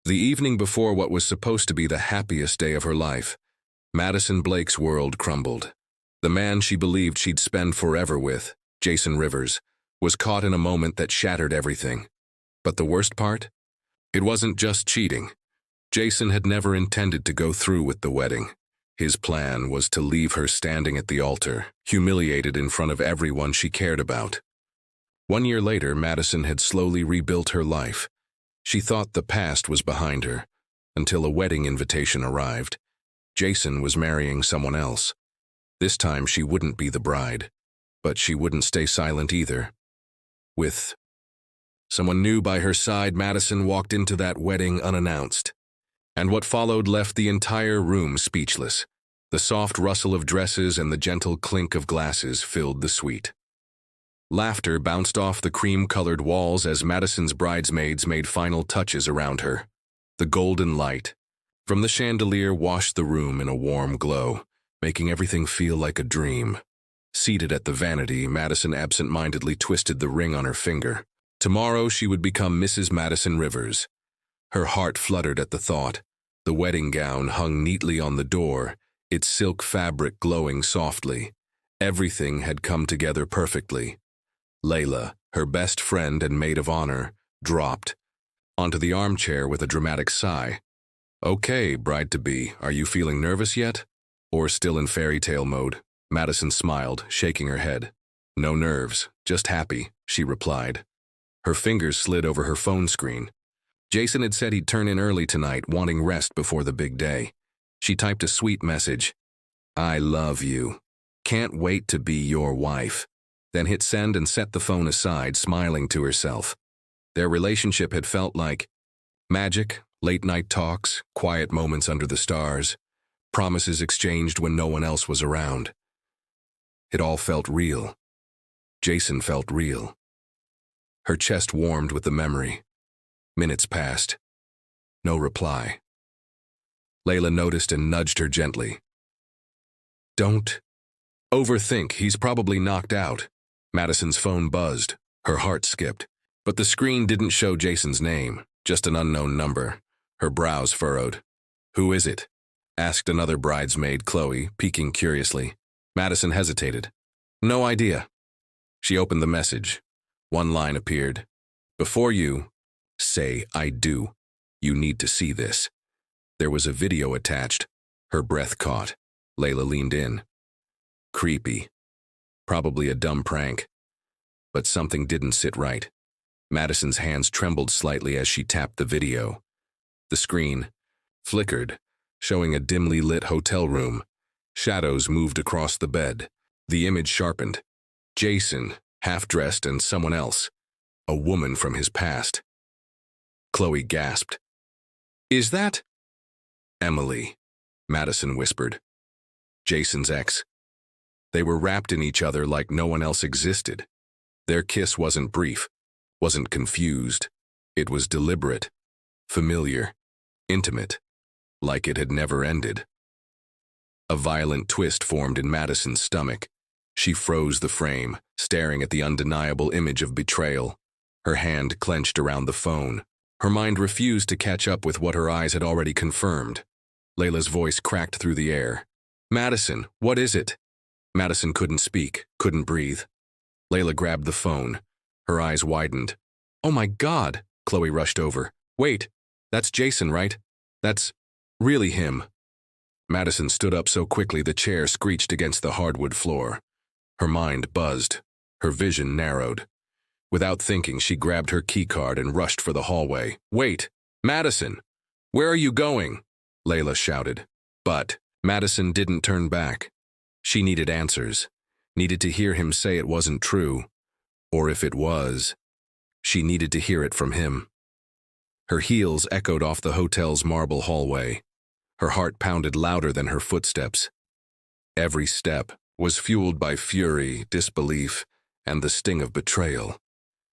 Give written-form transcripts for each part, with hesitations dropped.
The evening before what was supposed to be the happiest day of her life, Madison Blake's world crumbled. The man she believed she'd spend forever with, Jason Rivers, was caught in a moment that shattered everything. But the worst part? It wasn't just cheating. Jason had never intended to go through with the wedding. His plan was to leave her standing at the altar, humiliated in front of everyone she cared about. 1 year later, Madison had slowly rebuilt her life. She thought the past was behind her, until a wedding invitation arrived. Jason was marrying someone else. This time she wouldn't be the bride, but she wouldn't stay silent either. With someone new by her side, Madison walked into that wedding unannounced. And what followed left the entire room speechless. The soft rustle of dresses and the gentle clink of glasses filled the suite. Laughter bounced off the cream-colored walls as Madison's bridesmaids made final touches around her. The golden light from the chandelier washed the room in a warm glow, making everything feel like a dream. Seated at the vanity, Madison absent-mindedly twisted the ring on her finger. Tomorrow she would become Mrs. Madison Rivers. Her heart fluttered at the thought. The wedding gown hung neatly on the door, its silk fabric glowing softly. Everything had come together perfectly. Layla, her best friend and maid of honor, dropped onto the armchair with a dramatic sigh. "Okay, bride-to-be, are you feeling nervous yet? Or still in fairy tale mode?" Madison smiled, shaking her head. "No nerves, just happy," she replied. Her fingers slid over her phone screen. Jason had said he'd turn in early tonight, wanting rest before the big day. She typed a sweet message. "I love you. Can't wait to be your wife." Then hit send and set the phone aside, smiling to herself. Their relationship had felt like magic, late-night talks, quiet moments under the stars, promises exchanged when no one else was around. It all felt real. Jason felt real. Her chest warmed with the memory. Minutes passed. No reply. Layla noticed and nudged her gently. "Don't overthink, he's probably knocked out." Madison's phone buzzed. Her heart skipped. But the screen didn't show Jason's name, just an unknown number. Her brows furrowed. "Who is it?" asked another bridesmaid, Chloe, peeking curiously. Madison hesitated. "No idea." She opened the message. One line appeared. "Before you say I do, you need to see this." There was a video attached. Her breath caught. Layla leaned in. Creepy. Probably a dumb prank. But something didn't sit right. Madison's hands trembled slightly as she tapped the video. The screen flickered, showing a dimly lit hotel room. Shadows moved across the bed. The image sharpened. Jason, half-dressed, and someone else. A woman from his past. Chloe gasped. "Is that Emily?" Madison whispered. "Jason's ex." They were wrapped in each other like no one else existed. Their kiss wasn't brief, wasn't confused. It was deliberate, familiar, intimate, like it had never ended. A violent twist formed in Madison's stomach. She froze the frame, staring at the undeniable image of betrayal. Her hand clenched around the phone. Her mind refused to catch up with what her eyes had already confirmed. Layla's voice cracked through the air. "Madison, what is it?" Madison couldn't speak, couldn't breathe. Layla grabbed the phone. Her eyes widened. "Oh my God!" Chloe rushed over. "Wait, that's Jason, right? That's really him." Madison stood up so quickly the chair screeched against the hardwood floor. Her mind buzzed. Her vision narrowed. Without thinking, she grabbed her keycard and rushed for the hallway. "Wait! Madison! Where are you going?" Layla shouted. But Madison didn't turn back. She needed answers, needed to hear him say it wasn't true. Or if it was, she needed to hear it from him. Her heels echoed off the hotel's marble hallway. Her heart pounded louder than her footsteps. Every step was fueled by fury, disbelief, and the sting of betrayal.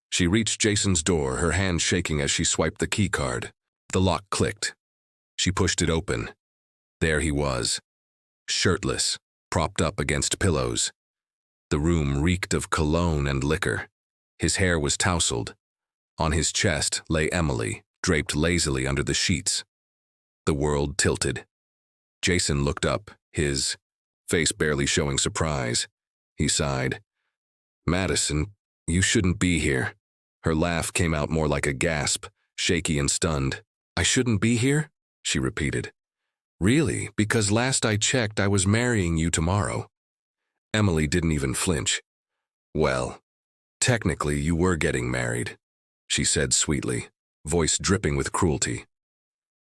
She reached Jason's door, her hand shaking as she swiped the keycard. The lock clicked. She pushed it open. There he was, shirtless, propped up against pillows. The room reeked of cologne and liquor. His hair was tousled. On his chest lay Emily, draped lazily under the sheets. The world tilted. Jason looked up, his face barely showing surprise. He sighed. "Madison, you shouldn't be here." Her laugh came out more like a gasp, shaky and stunned. "I shouldn't be here?" she repeated. "Really? Because last I checked, I was marrying you tomorrow." Emily didn't even flinch. "Well, technically you were getting married," she said sweetly, voice dripping with cruelty.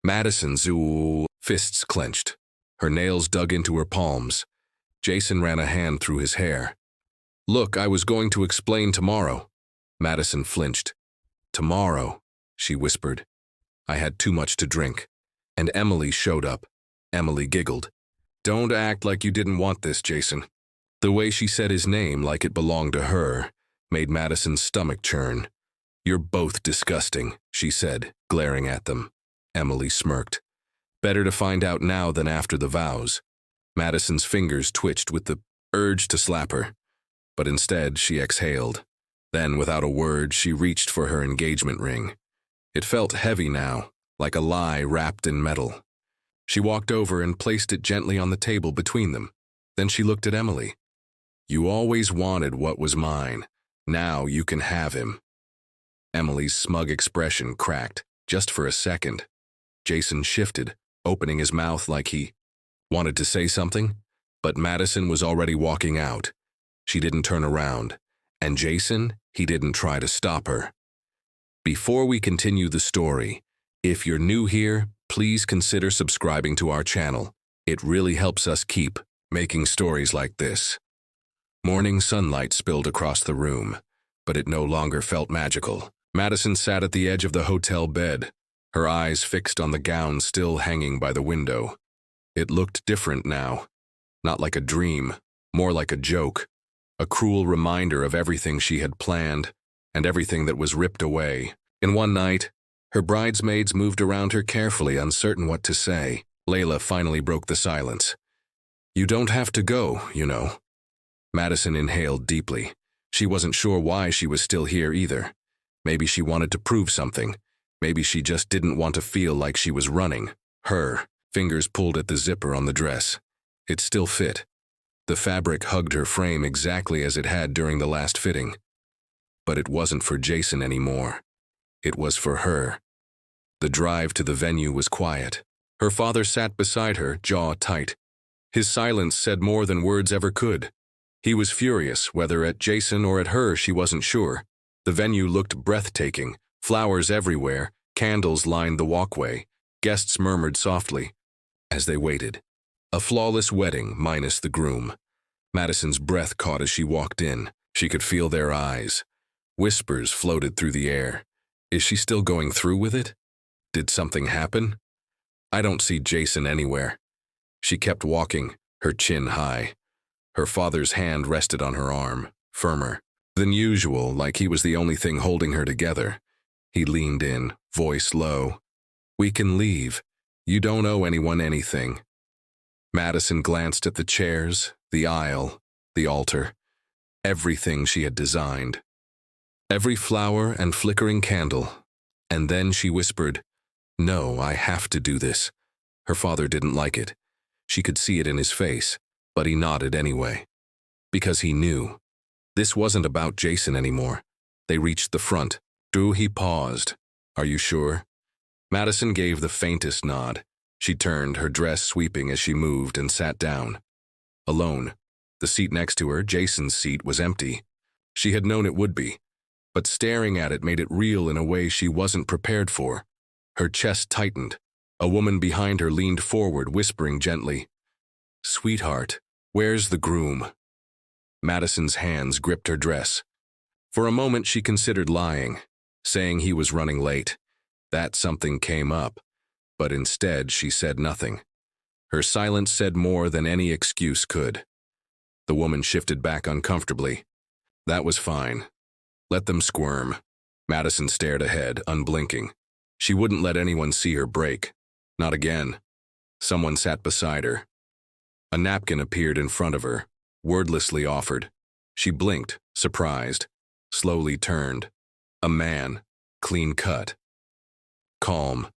Madison's fists clenched. Her nails dug into her palms. Jason ran a hand through his hair. "Look, I was going to explain tomorrow." Madison flinched. "Tomorrow," she whispered. "I had too much to drink." And Emily showed up. Emily giggled. "Don't act like you didn't want this, Jason." The way she said his name like it belonged to her made Madison's stomach churn. "You're both disgusting," she said, glaring at them. Emily smirked. Better to find out now than after the vows. Madison's fingers twitched with the urge to slap her, but instead she exhaled. Then, without a word, she reached for her engagement ring. It felt heavy now, like a lie wrapped in metal. She walked over and placed it gently on the table between them. Then she looked at Emily. "You always wanted what was mine. Now you can have him." Emily's smug expression cracked, just for a second. Jason shifted, opening his mouth like he wanted to say something, but Madison was already walking out. She didn't turn around, and Jason, he didn't try to stop her. Before we continue the story, if you're new here, please consider subscribing to our channel. It really helps us keep making stories like this. Morning sunlight spilled across the room, but it no longer felt magical. Madison sat at the edge of the hotel bed, her eyes fixed on the gown still hanging by the window. It looked different now. Not like a dream, more like a joke. A cruel reminder of everything she had planned, and everything that was ripped away. In one night, her bridesmaids moved around her carefully, uncertain what to say. Layla finally broke the silence. "You don't have to go, you know." Madison inhaled deeply. She wasn't sure why she was still here either. Maybe she wanted to prove something. Maybe she just didn't want to feel like she was running. Her fingers pulled at the zipper on the dress. It still fit. The fabric hugged her frame exactly as it had during the last fitting. But it wasn't for Jason anymore. It was for her. The drive to the venue was quiet. Her father sat beside her, jaw tight. His silence said more than words ever could. He was furious, whether at Jason or at her, she wasn't sure. The venue looked breathtaking. Flowers everywhere, candles lined the walkway. Guests murmured softly as they waited. A flawless wedding, minus the groom. Madison's breath caught as she walked in. She could feel their eyes. Whispers floated through the air. Is she still going through with it? Did something happen? I don't see Jason anywhere. She kept walking, her chin high. Her father's hand rested on her arm, firmer than usual, like he was the only thing holding her together. He leaned in, voice low. "We can leave. You don't owe anyone anything." Madison glanced at the chairs, the aisle, the altar, everything she had designed. Every flower and flickering candle. And then she whispered, "No, I have to do this." Her father didn't like it. She could see it in his face, but he nodded anyway. Because he knew. This wasn't about Jason anymore. They reached the front. He paused. "Are you sure?" Madison gave the faintest nod. She turned, her dress sweeping as she moved, and sat down. Alone. The seat next to her, Jason's seat, was empty. She had known it would be, but staring at it made it real in a way she wasn't prepared for. Her chest tightened. A woman behind her leaned forward, whispering gently, "Sweetheart, where's the groom?" Madison's hands gripped her dress. For a moment she considered lying, saying he was running late. That something came up, but instead she said nothing. Her silence said more than any excuse could. The woman shifted back uncomfortably. That was fine. Let them squirm. Madison stared ahead, unblinking. She wouldn't let anyone see her break. Not again. Someone sat beside her. A napkin appeared in front of her, wordlessly offered. She blinked, surprised, slowly turned. A man, clean cut. calm.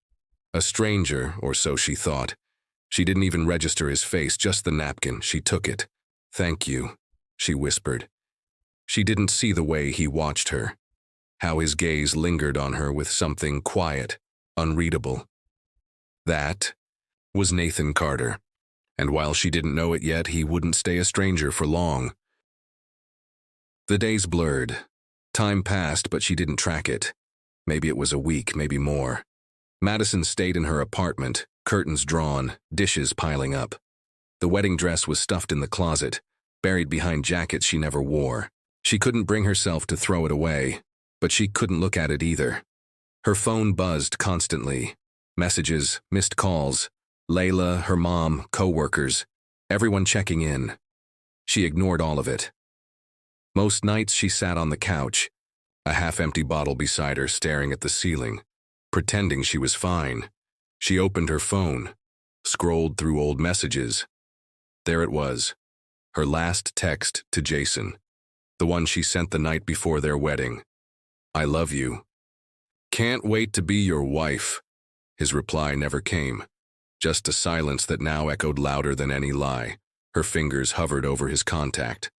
A stranger, or so she thought. She didn't even register his face, just the napkin. She took it. "Thank you," she whispered. She didn't see the way he watched her, how his gaze lingered on her with something quiet, unreadable. That was Nathan Carter, and while she didn't know it yet, he wouldn't stay a stranger for long. The days blurred. Time passed, but she didn't track it. Maybe it was a week, maybe more. Madison stayed in her apartment, curtains drawn, dishes piling up. The wedding dress was stuffed in the closet, buried behind jackets she never wore. She couldn't bring herself to throw it away, but she couldn't look at it either. Her phone buzzed constantly. Messages, missed calls, Layla, her mom, co-workers, everyone checking in. She ignored all of it. Most nights she sat on the couch, a half-empty bottle beside her staring at the ceiling, pretending she was fine. She opened her phone, scrolled through old messages. There it was, her last text to Jason, the one she sent the night before their wedding. "I love you. Can't wait to be your wife." His reply never came, just a silence that now echoed louder than any lie. Her fingers hovered over his contact.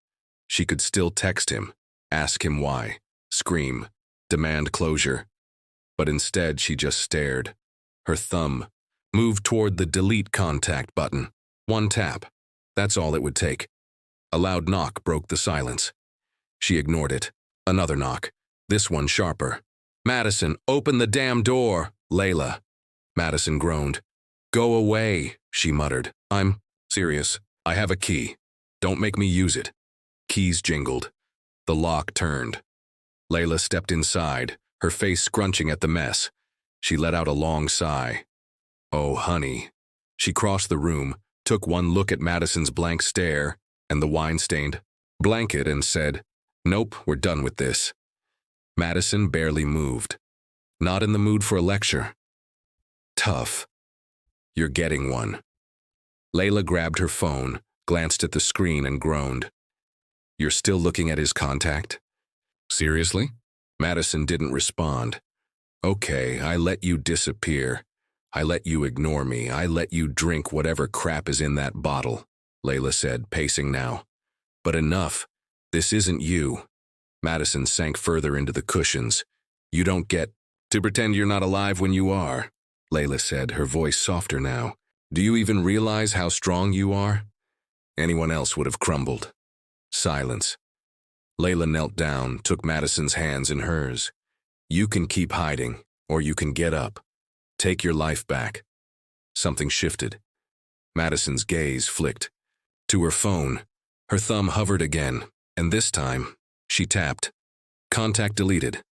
She could still text him, ask him why, scream, demand closure. But instead she just stared. Her thumb moved toward the delete contact button. One tap. That's all it would take. A loud knock broke the silence. She ignored it. Another knock. This one sharper. "Madison, open the damn door!" "Layla." Madison groaned. "Go away," she muttered. "I'm serious. I have a key. Don't make me use it." Keys jingled. The lock turned. Layla stepped inside, her face scrunching at the mess. She let out a long sigh. "Oh, honey." She crossed the room, took one look at Madison's blank stare and the wine-stained blanket and said, "Nope, we're done with this." Madison barely moved. Not in the mood for a lecture. Tough. "You're getting one." Layla grabbed her phone, glanced at the screen and groaned. "You're still looking at his contact?" "Seriously?" Madison didn't respond. "Okay, I let you disappear. I let you ignore me. I let you drink whatever crap is in that bottle," Layla said, pacing now. "But enough. This isn't you." Madison sank further into the cushions. "You don't get to pretend you're not alive when you are," Layla said, her voice softer now. "Do you even realize how strong you are? Anyone else would have crumbled." Silence. Layla knelt down, took Madison's hands in hers. "You can keep hiding, or you can get up. Take your life back." Something shifted. Madison's gaze flicked to her phone. Her thumb hovered again, and this time, she tapped. Contact deleted.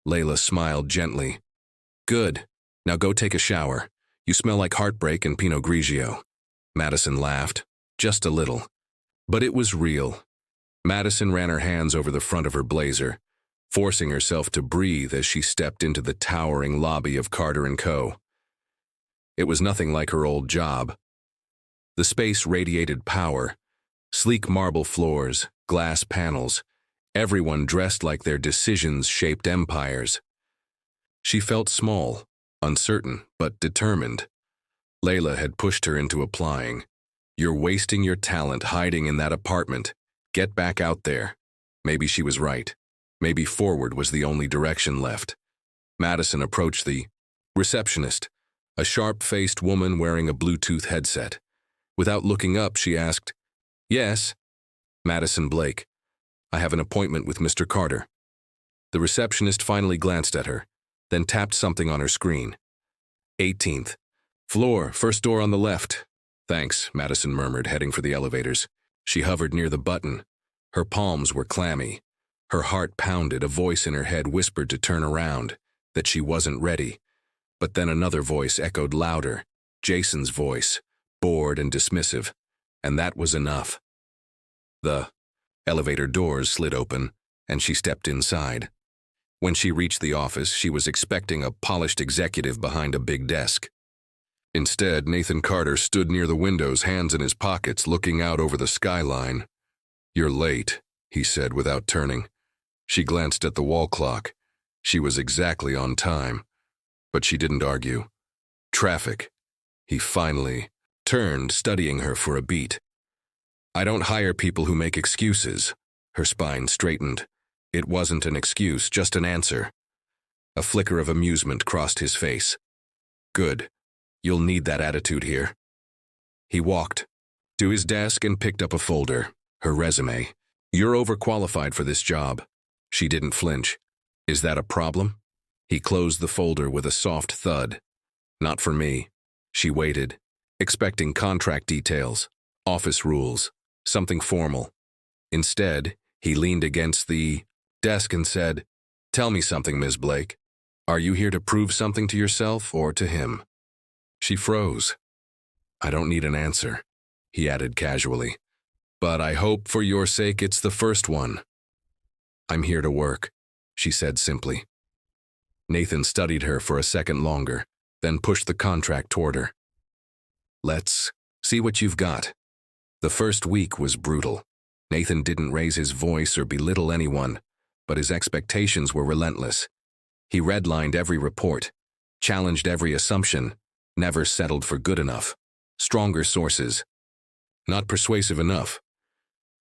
Layla smiled gently. "Good. Now go take a shower. You smell like heartbreak and Pinot Grigio." Madison laughed, just a little. But it was real. Madison ran her hands over the front of her blazer, forcing herself to breathe as she stepped into the towering lobby of Carter & Co. It was nothing like her old job. The space radiated power, sleek marble floors, glass panels, everyone dressed like their decisions shaped empires. She felt small, uncertain, but determined. Layla had pushed her into applying. "You're wasting your talent hiding in that apartment. Get back out there." Maybe she was right. Maybe forward was the only direction left. Madison approached the receptionist, a sharp-faced woman wearing a Bluetooth headset. Without looking up, she asked, "Yes?" "Madison Blake. I have an appointment with Mr. Carter." The receptionist finally glanced at her, then tapped something on her screen. 18th. "Floor, first door on the left." "Thanks," Madison murmured, heading for the elevators. She hovered near the button. Her palms were clammy. Her heart pounded. A voice in her head whispered to turn around, that she wasn't ready. But then another voice echoed louder, Jason's voice, bored and dismissive, and that was enough. The elevator doors slid open, and she stepped inside. When she reached the office, she was expecting a polished executive behind a big desk. Instead, Nathan Carter stood near the windows, hands in his pockets, looking out over the skyline. "You're late," he said without turning. She glanced at the wall clock. She was exactly on time. But she didn't argue. Traffic. He finally turned, studying her for a beat. I don't hire people who make excuses. Her spine straightened. It wasn't an excuse, just an answer. A flicker of amusement crossed his face. Good. You'll need that attitude here. He walked to his desk and picked up a folder. Her resume. You're overqualified for this job. She didn't flinch. Is that a problem? He closed the folder with a soft thud. Not for me. She waited, expecting contract details, office rules, something formal. Instead, he leaned against the desk and said, Tell me something, Ms. Blake. Are you here to prove something to yourself or to him? She froze. I don't need an answer, he added casually. But I hope for your sake it's the first one. I'm here to work, she said simply. Nathan studied her for a second longer, then pushed the contract toward her. Let's see what you've got. The first week was brutal. Nathan didn't raise his voice or belittle anyone, but his expectations were relentless. He redlined every report, challenged every assumption, never settled for good enough. Stronger sources. Not persuasive enough.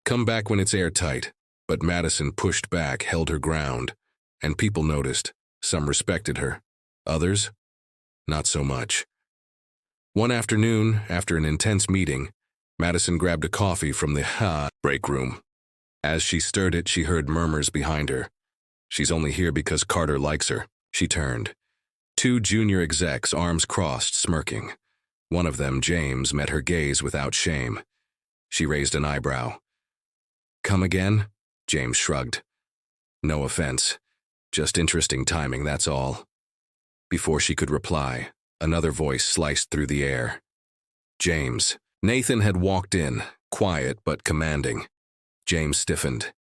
Come back when it's airtight. But Madison pushed back, held her ground, and people noticed. Some respected her. Others? Not so much. One afternoon, after an intense meeting, Madison grabbed a coffee from the break room. As she stirred it, she heard murmurs behind her. She's only here because Carter likes her. She turned. Two junior execs, arms crossed, smirking. One of them, James, met her gaze without shame. She raised an eyebrow. Come again? James shrugged. No offense. Just interesting timing, that's all. Before she could reply, another voice sliced through the air. James. Nathan had walked in, quiet but commanding. James stiffened.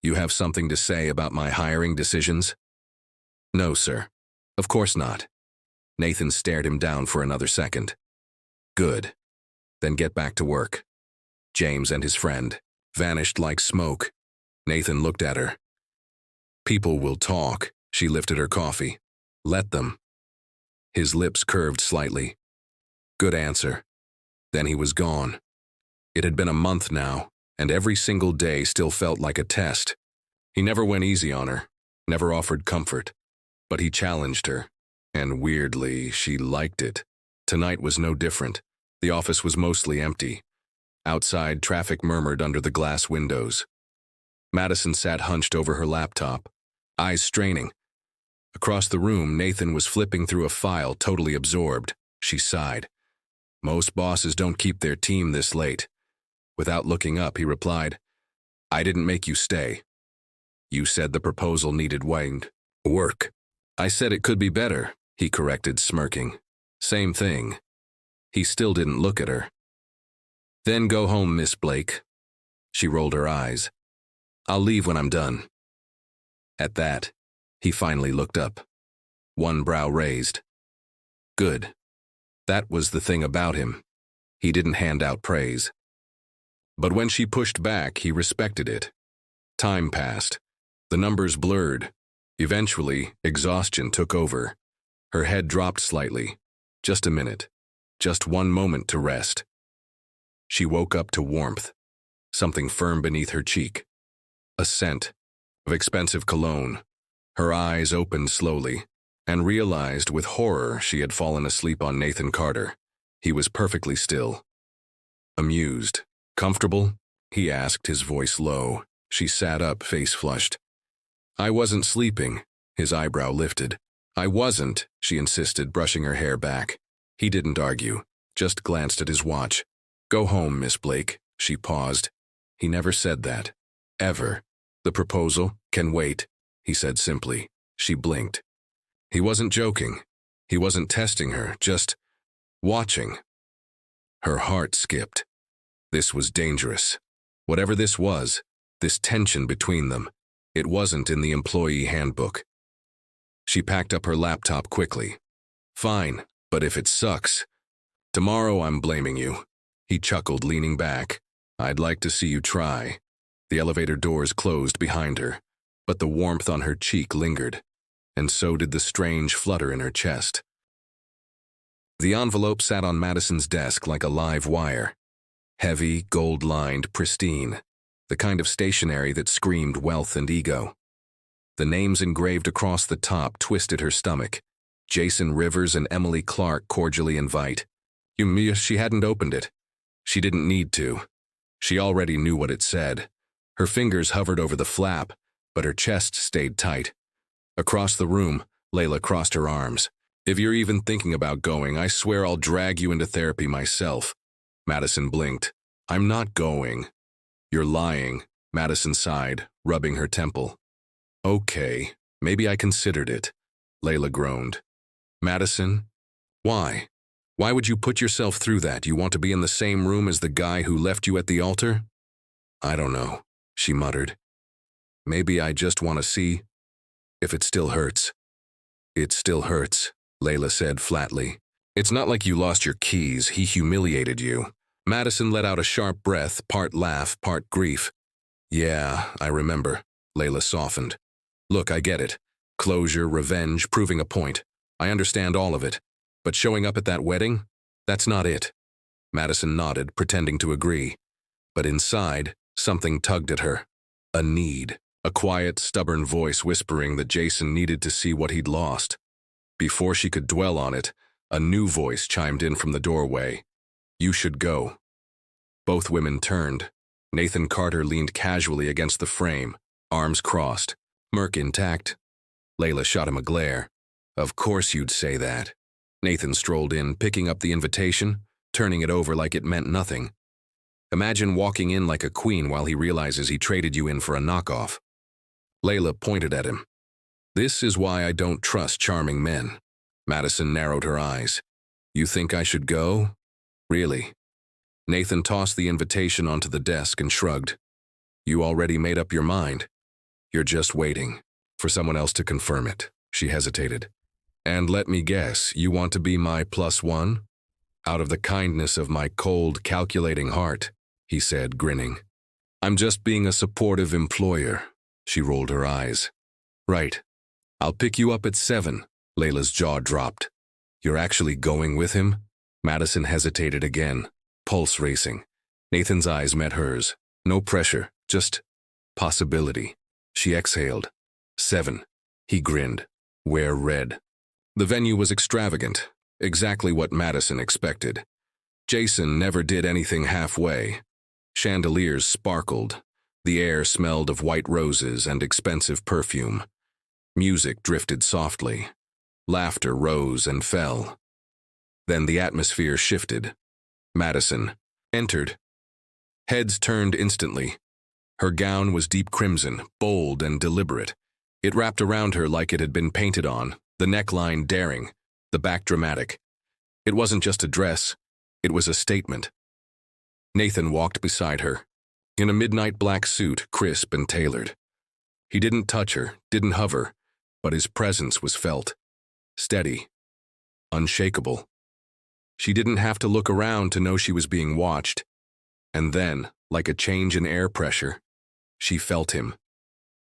You have something to say about my hiring decisions? No, sir. Of course not. Nathan stared him down for another second. Good. Then get back to work. James and his friend vanished like smoke. Nathan looked at her. People will talk. She lifted her coffee. Let them. His lips curved slightly. Good answer. Then he was gone. It had been a month now, and every single day still felt like a test. He never went easy on her, never offered comfort, but he challenged her, and weirdly, she liked it. Tonight was no different. The office was mostly empty. Outside, traffic murmured under the glass windows. Madison sat hunched over her laptop, eyes straining. Across the room, Nathan was flipping through a file, totally absorbed. She sighed. Most bosses don't keep their team this late. Without looking up, he replied, I didn't make you stay. You said the proposal needed work. I said it could be better, he corrected, smirking. Same thing. He still didn't look at her. Then go home, Miss Blake. She rolled her eyes. I'll leave when I'm done. At that, he finally looked up. One brow raised. Good. That was the thing about him. He didn't hand out praise. But when she pushed back, he respected it. Time passed. The numbers blurred. Eventually, exhaustion took over. Her head dropped slightly. Just a minute. Just one moment to rest. She woke up to warmth. Something firm beneath her cheek. A scent of expensive cologne. Her eyes opened slowly, and realized with horror she had fallen asleep on Nathan Carter. He was perfectly still. Amused. Comfortable? He asked, his voice low. She sat up, face flushed. I wasn't sleeping. His eyebrow lifted. I wasn't, she insisted, brushing her hair back. He didn't argue, just glanced at his watch. Go home, Miss Blake. She paused. He never said that. Ever. The proposal can wait, he said simply. She blinked. He wasn't joking. He wasn't testing her, just watching. Her heart skipped. This was dangerous. Whatever this was, this tension between them, it wasn't in the employee handbook. She packed up her laptop quickly. Fine, but if it sucks, tomorrow I'm blaming you. He chuckled, leaning back. I'd like to see you try. The elevator doors closed behind her, but the warmth on her cheek lingered. and so did the strange flutter in her chest. The envelope sat on Madison's desk like a live wire. Heavy, gold-lined, pristine, the kind of stationery that screamed wealth and ego. The names engraved across the top twisted her stomach. Jason Rivers and Emily Clark cordially invite. She hadn't opened it. She didn't need to. She already knew what it said. Her fingers hovered over the flap, but her chest stayed tight. Across the room, Layla crossed her arms. If you're even thinking about going, I swear I'll drag you into therapy myself. Madison blinked. I'm not going. You're lying, Madison sighed, rubbing her temple. Okay, maybe I considered it, Layla groaned. Madison? Why? Why would you put yourself through that? You want to be in the same room as the guy who left you at the altar? I don't know, she muttered. Maybe I just want to see if it still hurts. It still hurts, Layla said flatly. It's not like you lost your keys. He humiliated you. Madison let out a sharp breath, part laugh, part grief. Yeah, I remember, Layla softened. Look, I get it. Closure, revenge, proving a point. I understand all of it. But showing up at that wedding? That's not it. Madison nodded, pretending to agree. But inside, something tugged at her. A need. A quiet, stubborn voice whispering that Jason needed to see what he'd lost. Before she could dwell on it, a new voice chimed in from the doorway. You should go. Both women turned. Nathan Carter leaned casually against the frame, arms crossed, smirk intact. Layla shot him a glare. Of course you'd say that. Nathan strolled in, picking up the invitation, turning it over like it meant nothing. Imagine walking in like a queen while he realizes he traded you in for a knockoff. Layla pointed at him. This is why I don't trust charming men. Madison narrowed her eyes. You think I should go? Really? Nathan tossed the invitation onto the desk and shrugged. You already made up your mind. You're just waiting for someone else to confirm it. She hesitated. And let me guess, you want to be my +1? Out of the kindness of my cold, calculating heart, he said, grinning. I'm just being a supportive employer. She rolled her eyes. Right. I'll pick you up at 7. Layla's jaw dropped. You're actually going with him? Madison hesitated again, pulse racing. Nathan's eyes met hers. No pressure, just possibility. She exhaled. 7. He grinned. Wear red. The venue was extravagant, exactly what Madison expected. Jason never did anything halfway. Chandeliers sparkled. The air smelled of white roses and expensive perfume. Music drifted softly. Laughter rose and fell. Then the atmosphere shifted. Madison entered. Heads turned instantly. Her gown was deep crimson, bold and deliberate. It wrapped around her like it had been painted on, the neckline daring, the back dramatic. It wasn't just a dress, it was a statement. Nathan walked beside her, in a midnight black suit, crisp and tailored. He didn't touch her, didn't hover, but his presence was felt. Steady, unshakable. She didn't have to look around to know she was being watched. And then, like a change in air pressure, she felt him.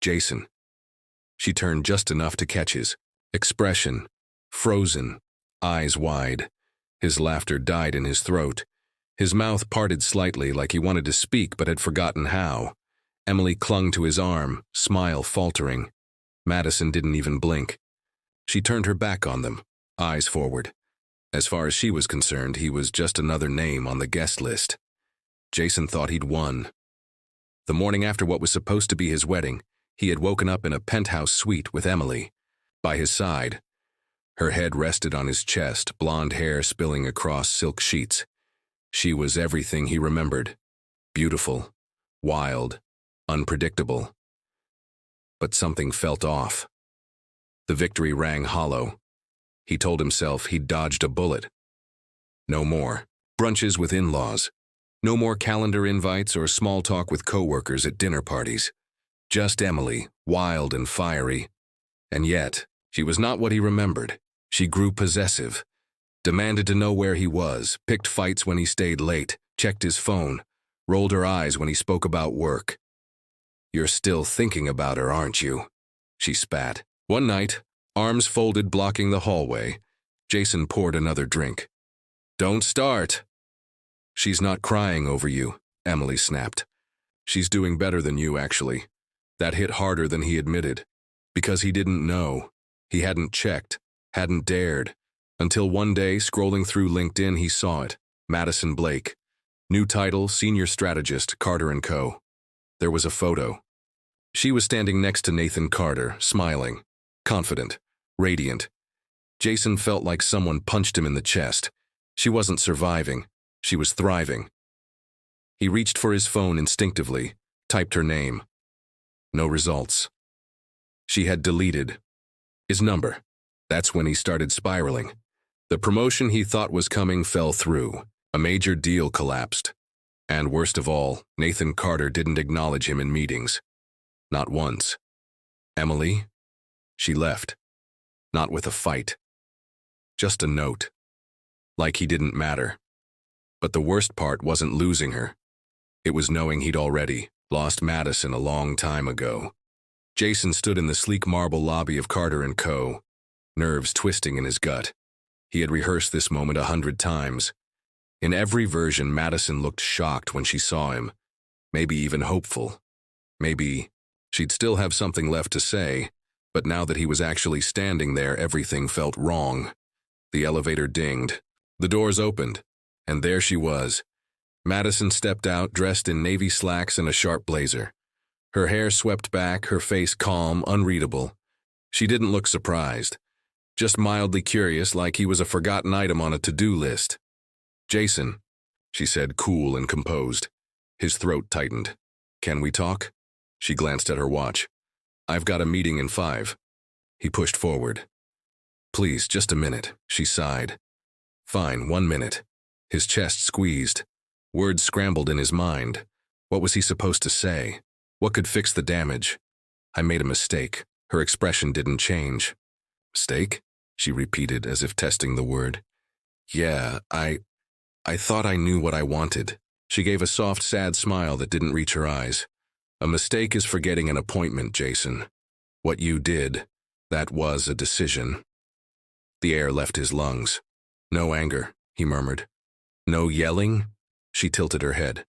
Jason. She turned just enough to catch his expression, frozen, eyes wide. His laughter died in his throat. His mouth parted slightly like he wanted to speak but had forgotten how. Emily clung to his arm, smile faltering. Madison didn't even blink. She turned her back on them, eyes forward. As far as she was concerned, he was just another name on the guest list. Jason thought he'd won. The morning after what was supposed to be his wedding, he had woken up in a penthouse suite with Emily. By his side, her head rested on his chest, blonde hair spilling across silk sheets. She was everything he remembered. Beautiful, wild, unpredictable. But something felt off. The victory rang hollow. He told himself he'd dodged a bullet. No more brunches with in-laws. No more calendar invites or small talk with coworkers at dinner parties. Just Emily, wild and fiery. And yet, she was not what he remembered. She grew possessive, demanded to know where he was, picked fights when he stayed late, checked his phone, rolled her eyes when he spoke about work. You're still thinking about her, aren't you? She spat. One night, Arms folded, blocking the hallway. Jason poured another drink. "Don't start." "She's not crying over you," Emily snapped. "She's doing better than you, actually." That hit harder than he admitted. Because he didn't know. He hadn't checked, hadn't dared. Until one day, scrolling through LinkedIn, he saw it. Madison Blake. New title, Senior Strategist, Carter & Co. There was a photo. She was standing next to Nathan Carter, smiling, confident, radiant. Jason felt like someone punched him in the chest. She wasn't surviving. She was thriving. He reached for his phone instinctively, typed her name. No results. She had deleted his number. That's when he started spiraling. The promotion he thought was coming fell through. A major deal collapsed. And worst of all, Nathan Carter didn't acknowledge him in meetings. Not once. Emily? She left. Not with a fight. Just a note. Like he didn't matter. But the worst part wasn't losing her. It was knowing he'd already lost Madison a long time ago. Jason stood in the sleek marble lobby of Carter & Co., nerves twisting in his gut. He had rehearsed this moment 100 times. In every version, Madison looked shocked when she saw him, maybe even hopeful. Maybe she'd still have something left to say, but now that he was actually standing there, everything felt wrong. The elevator dinged. The doors opened, and there she was. Madison stepped out, dressed in navy slacks and a sharp blazer. Her hair swept back, her face calm, unreadable. She didn't look surprised, just mildly curious, like he was a forgotten item on a to-do list. "Jason," she said, cool and composed. His throat tightened. "Can we talk?" She glanced at her watch. "I've got a meeting in 5. He pushed forward. "Please, just a minute," she sighed. "Fine, 1 minute." His chest squeezed. Words scrambled in his mind. What was he supposed to say? What could fix the damage? "I made a mistake." Her expression didn't change. "Mistake?" she repeated, as if testing the word. "Yeah, I thought I knew what I wanted." She gave a soft, sad smile that didn't reach her eyes. "A mistake is forgetting an appointment, Jason. What you did, that was a decision." The air left his lungs. "No anger," he murmured. "No yelling?" She tilted her head.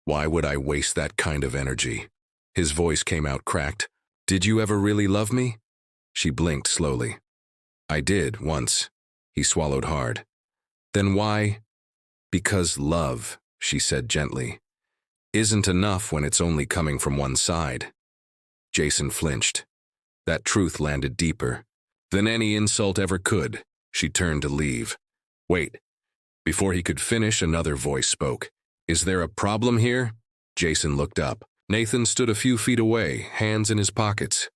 "Why would I waste that kind of energy?" His voice came out cracked. "Did you ever really love me?" She blinked slowly. "I did, once." He swallowed hard. "Then why?" "Because love," she said gently, "isn't enough when it's only coming from one side." Jason flinched. That truth landed deeper than any insult ever could. She turned to leave. "Wait." Before he could finish, another voice spoke. "Is there a problem here?" Jason looked up. Nathan stood a few feet away, hands in his pockets.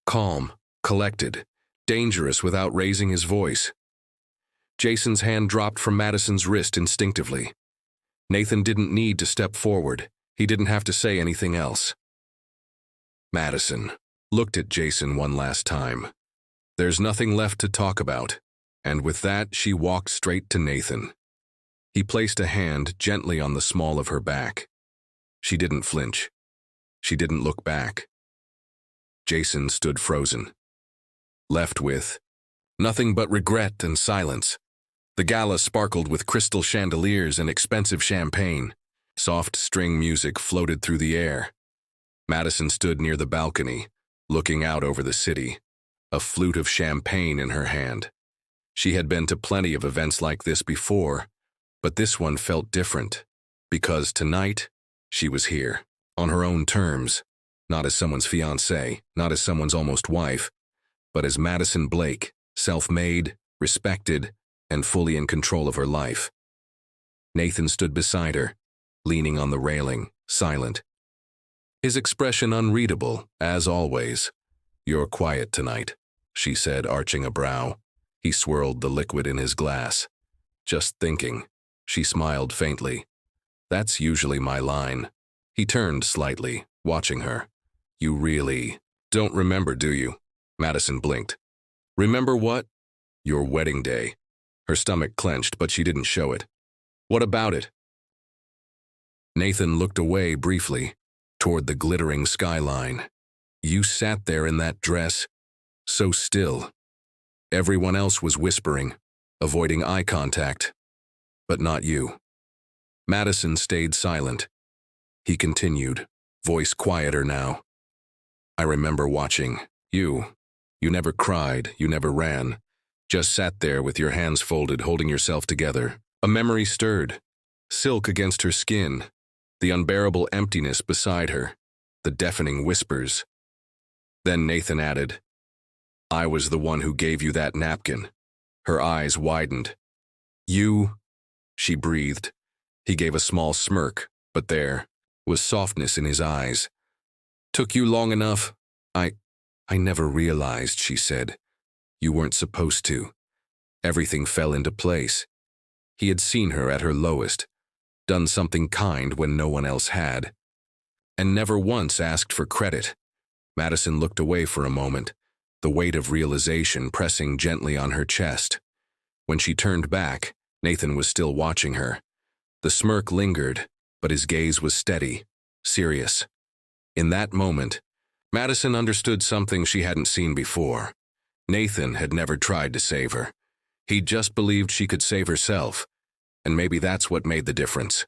Calm, collected, dangerous without raising his voice. Jason's hand dropped from Madison's wrist instinctively. Nathan didn't need to step forward. He didn't have to say anything else. Madison looked at Jason one last time. There's nothing left to talk about. And with that, she walked straight to Nathan. He placed a hand gently on the small of her back. She didn't flinch. She didn't look back. Jason stood frozen, left with nothing but regret and silence. The gala sparkled with crystal chandeliers and expensive champagne. Soft string music floated through the air. Madison stood near the balcony, looking out over the city, a flute of champagne in her hand. She had been to plenty of events like this before, but this one felt different, because tonight, she was here, on her own terms, not as someone's fiancé, not as someone's almost wife, but as Madison Blake, self-made, respected, and fully in control of her life. Nathan stood beside her, leaning on the railing, silent. His expression unreadable, as always. "You're quiet tonight," she said, arching a brow. He swirled the liquid in his glass. "Just thinking." She smiled faintly. "That's usually my line." He turned slightly, watching her. "You really don't remember, do you?" Madison blinked. "Remember what?" "Your wedding day." Her stomach clenched, but she didn't show it. "What about it?" Nathan looked away briefly, toward the glittering skyline. "You sat there in that dress, so still, Everyone else was whispering, avoiding eye contact. But not you. Madison stayed silent. He continued, voice quieter now. I remember watching. You never cried, you never ran. Just sat there with your hands folded, holding yourself together. A memory stirred. Silk against her skin. The unbearable emptiness beside her. The deafening whispers. Then Nathan added, I was the one who gave you that napkin. Her eyes widened. You? She breathed. He gave a small smirk, but there was softness in his eyes. Took you long enough? I never realized, she said. You weren't supposed to. Everything fell into place. He had seen her at her lowest, done something kind when no one else had, and never once asked for credit. Madison looked away for a moment, the weight of realization pressing gently on her chest. When she turned back, Nathan was still watching her. The smirk lingered, but his gaze was steady, serious. In that moment, Madison understood something she hadn't seen before. Nathan had never tried to save her. He just believed she could save herself, and maybe that's what made the difference.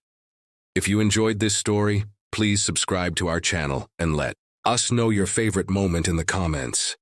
If you enjoyed this story, please subscribe to our channel and let us know your favorite moment in the comments.